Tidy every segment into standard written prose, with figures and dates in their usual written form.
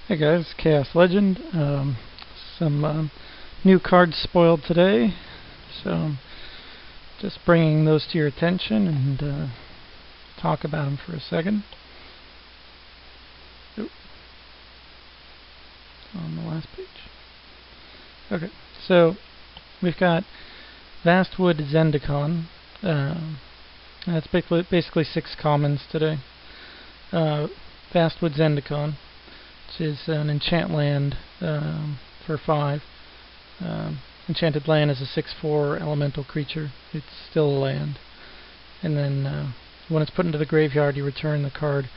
Hey guys, Xaoslegend. Some new cards spoiled today, so just bringing those to your attention and talk about them for a second. Oop. On the last page. Okay, so we've got Vastwood Zendikon. That's basically 6 commons today. Vastwood Zendikon, which is an enchant land for 5. Enchanted land is a 6/4 elemental creature. It's still a land. And then when it's put into the graveyard, you return the card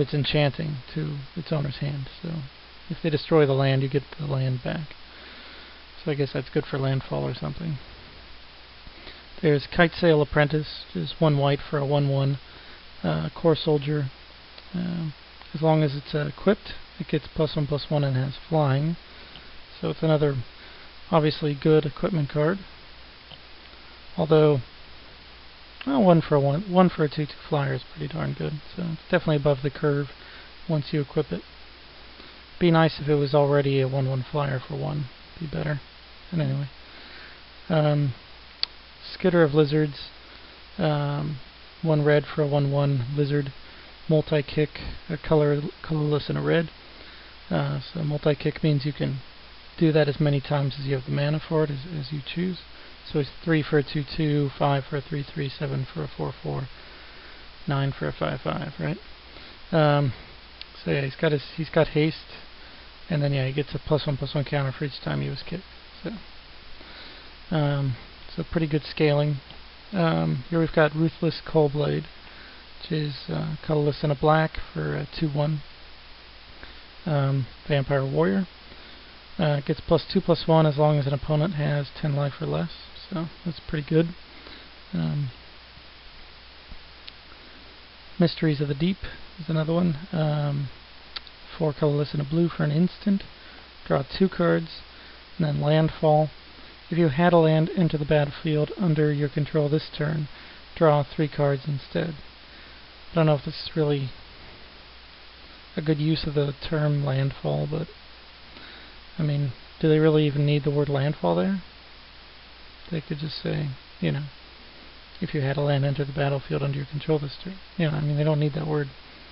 it's enchanting to its owner's hand. So if they destroy the land, you get the land back. So I guess that's good for landfall or something. There's Kitesail Apprentice, which is 1 white for a 1/1 core soldier. As long as it's equipped, it gets +1/+1 and has flying. So it's another obviously good equipment card. Although, well, 1 for a 2/2 flyer is pretty darn good. So it's definitely above the curve once you equip it. Be nice if it was already a 1/1 flyer for 1. Be better. And anyway. Skitter of Lizards. 1 red for a 1/1 lizard. Multi-kick, a colorless and a red. So multi-kick means you can do that as many times as you have the mana for it, as you choose. So it's 3 for a 2/2, 5 for a 3/3, 7 for a 4/4, 9 for a 5/5, right? So yeah, he's got haste, and then yeah, he gets a +1/+1 counter for each time he was kicked. So pretty good scaling. Here we've got Ruthless Coalblade, which is colorless and a black for a 2/1 vampire warrior. Gets +2/+1 as long as an opponent has 10 life or less, so that's pretty good. Mysteries of the Deep is another one. 4 colorless and a blue for an instant. Draw 2 cards, and then landfall. If you had a land enter the battlefield under your control this turn, draw 3 cards instead. I don't know if this is really a good use of the term landfall, but I mean, do they really even need the word landfall there? They could just say, you know, if you had a land enter the battlefield under your control this turn. You know, I mean, they don't need that word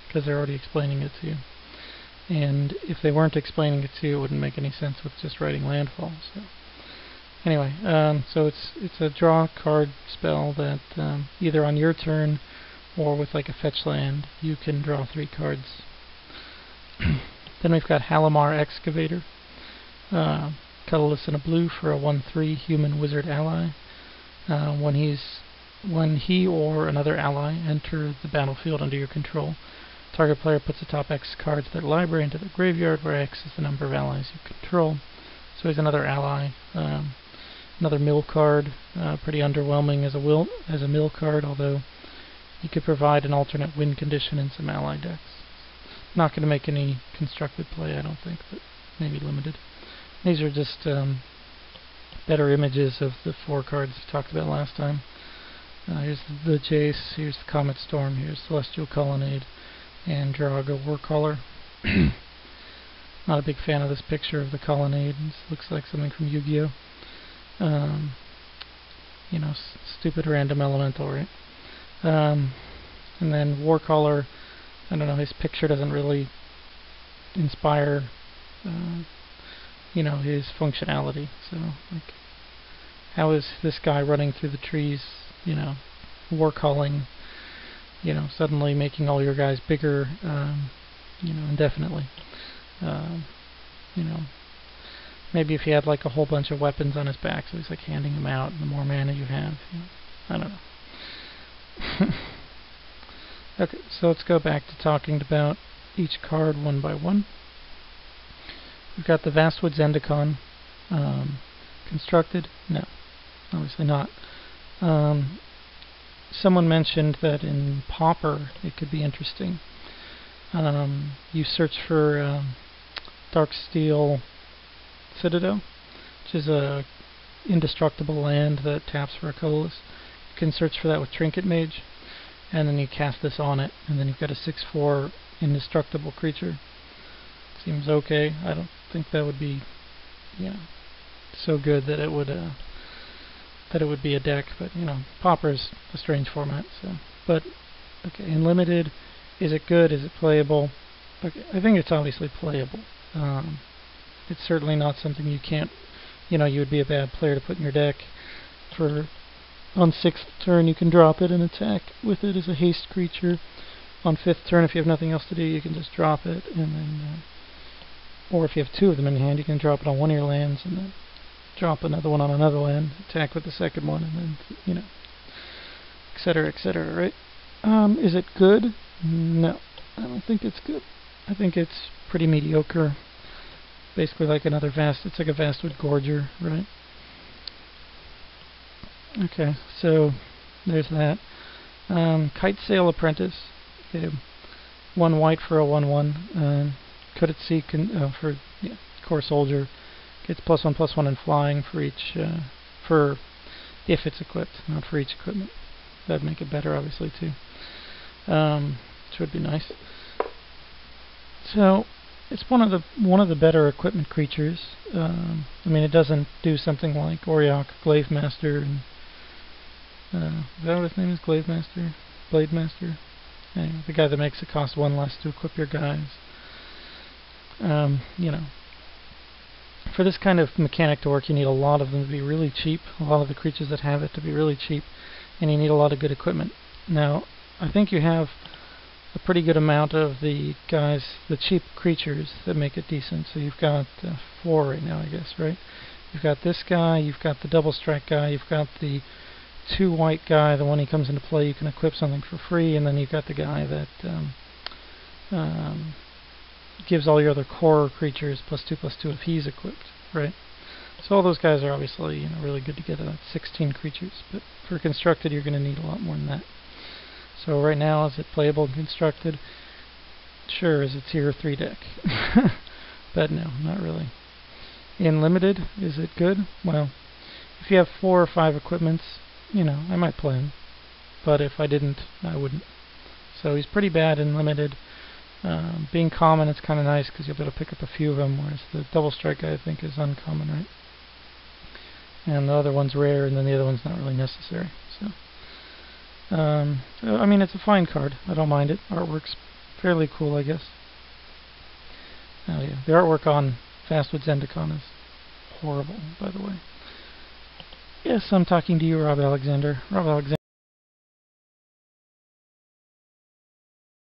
because they're already explaining it to you. And if they weren't explaining it to you, it wouldn't make any sense with just writing landfall. So anyway, so it's a draw card spell that either on your turn or with like a fetch land, you can draw 3 cards. Then we've got Halimar Excavator. Colorless and a blue for a 1/3 human wizard ally. When he or another ally enter the battlefield under your control, target player puts the top X cards of their library into the graveyard, where X is the number of allies you control. So he's another ally. Another mill card. Pretty underwhelming as a mill card, although you could provide an alternate win condition in some ally decks. Not going to make any constructed play, I don't think, but maybe limited. These are just better images of the 4 cards we talked about last time. Here's the Jace, here's the Comet Storm, here's Celestial Colonnade, and Draga Warcaller. Not a big fan of this picture of the Colonnade. This looks like something from Yu-Gi-Oh! You know, stupid random elemental, right? And then Warcaller, I don't know, his picture doesn't really inspire you know, his functionality. So, like, how is this guy running through the trees, you know, war calling, you know, suddenly making all your guys bigger, you know, indefinitely? You know, maybe if he had like a whole bunch of weapons on his back, so he's like handing them out, and the more mana you have, you know, I don't know. Okay, so let's go back to talking about each card one by one. We've got the Vastwood Zendikon. Constructed? No, obviously not. Someone mentioned that in Pauper it could be interesting. You search for Darksteel Citadel, which is a indestructible land that taps for a colorless. You can search for that with Trinket Mage, and then you cast this on it, and then you've got a 6/4 indestructible creature. Seems okay. I don't think that would be, so good that it would be a deck. But Pauper's a strange format. So, but okay, in limited, is it good? Is it playable? Okay, I think it's obviously playable. It's certainly not something you can't, you would be a bad player to put in your deck. On 6th turn, you can drop it and attack with it as a haste creature. On 5th turn, if you have nothing else to do, you can just drop it, and then, or if you have 2 of them in your hand, you can drop it on one of your lands, and then drop another one on another land, attack with the second one, and then, etc., etc., right? Is it good? No, I don't think it's good. I think it's pretty mediocre. Basically like another it's like a Vastwood Gorger, right? Okay, so there's that. Kite Sail Apprentice. Okay, 1 white for a 1/1. Could it see for Core Soldier gets +1/+1 in flying for each for if it's equipped, not for each equipment. That'd make it better, obviously, too. Which would be nice. So it's one of the better equipment creatures. I mean, it doesn't do something like Auriok, Glaive Master, and is that what his name is? Glaive Master? Blade Master? Anyway, the guy that makes it cost 1 less to equip your guys. For this kind of mechanic to work, you need a lot of them to be really cheap, a lot of the creatures that have it to be really cheap, and you need a lot of good equipment. Now, I think you have a pretty good amount of the cheap creatures that make it decent. So you've got 4 right now, I guess, right? You've got this guy, you've got the double strike guy, you've got the 2 white guy, the one he comes into play you can equip something for free, and then you've got the guy that gives all your other core creatures +2/+2 if he's equipped, right? So all those guys are obviously really good together. That's 16 creatures, but for constructed you're going to need a lot more than that. So right now, is it playable and constructed? Sure, is it tier 3 deck? But no, not really. In limited, is it good? Well, if you have 4 or 5 equipments, I might play him. But if I didn't, I wouldn't. So he's pretty bad in limited. Being common, it's kind of nice because you'll be able to pick up a few of them, whereas the double strike guy, I think, is uncommon, right? And the other one's rare, and then the other one's not really necessary. So, I mean, it's a fine card. I don't mind it. Artwork's fairly cool, I guess. Oh yeah, the artwork on Vastwood Zendikon is horrible, by the way. Yes, I'm talking to you, Rob Alexander. Rob Alexander.